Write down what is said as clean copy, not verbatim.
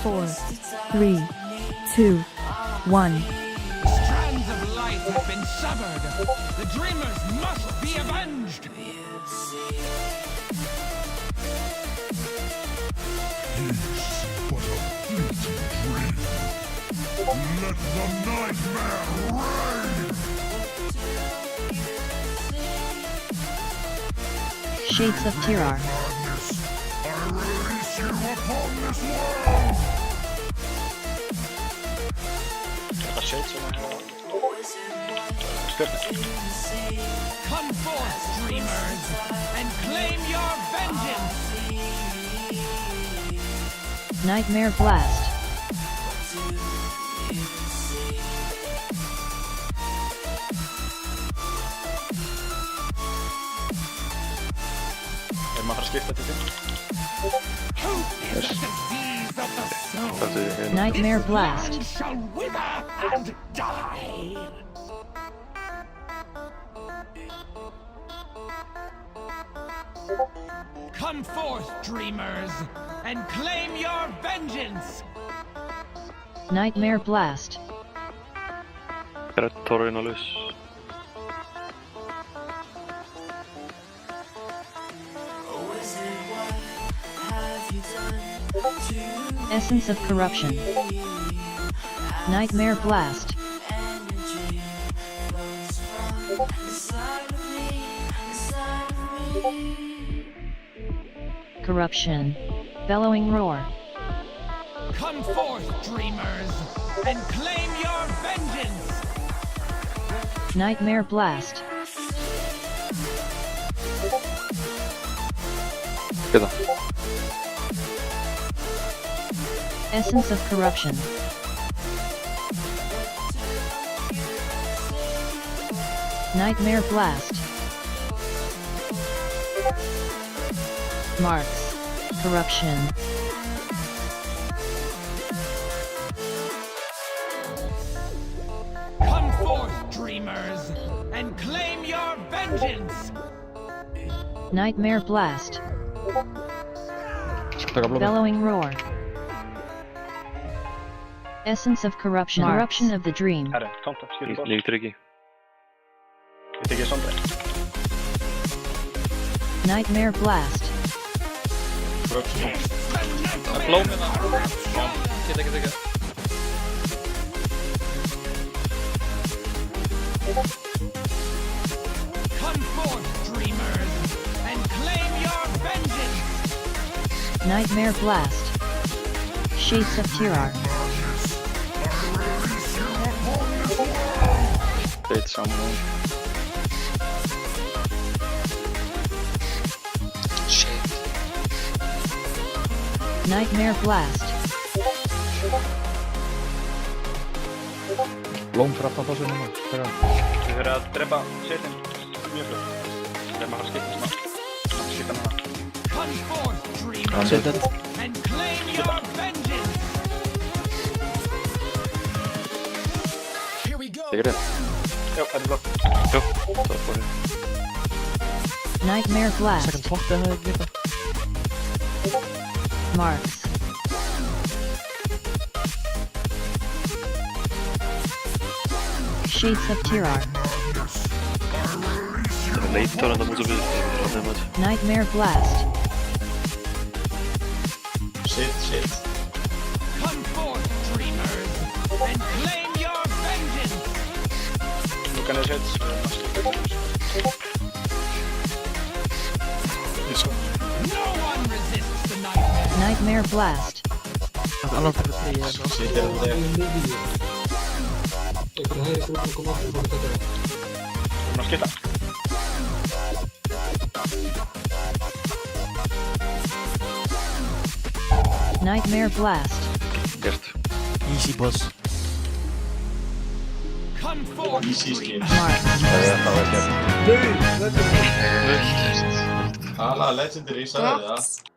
4, 3, 2, 1. Strands of life have been severed. The dreamers must be avenged. Let the nightmare reign! Shades of Tirar. Madness, I release you upon this world! Come forth, dreamers, and claim your vengeance. Nightmare Blast. Maður fara að skipta til þinn? The disease of the soul Nightmare Blast. shall wither and die. Come forth, dreamers, and claim your vengeance. Nightmare Blast. Gerðu Tóru inn á laus. Essence of Corruption. Nightmare Blast. Corruption. Bellowing Roar. Come forth, dreamers, and claim your vengeance. Nightmare Blast. Hérna. Essence of Corruption. Nightmare Blast. Marks. Corruption. Come forth, dreamers, and claim your vengeance. Nightmare Blast. Taka blómið. Bellowing Roar. Essence of Corruption. Corruption of the Dream. Herri, Sandra, skilur bort. Líktur ekki. Ég tekið Sandra. Nightmare Blast. Það er blómið það. Geta. Come forth, dreamers, and claim your vengeance. Nightmare Blast. Shades of Tirar. Beit saman. Nightmare Blast. Blóm fyrir aftan þessu núna. Þið þurfið að drepa setin mjög fljótt. Þegar maður skipta svona. Skipta hana. Come forth, dreamers, and claim your vengeance. Tekur þið? Já, þetta er blokk. Jó, það var búin. Nightmare Blast. Sækast pottið hefði ekki þetta. Marks. Shades of Tirar. Það er leitar en það mútu við. Nightmare Blast. Shit. Come forth, dreamers, and claim your vengeance. Lukkan er shit. No one resists the nightmare. Nightmare Blast. Annar fyrir 3 Shit er það. Maður skipta. Nightmare Blast. Gert. Easy boss. Come forth, dreamers. Marks. Tala legendary, sagði það.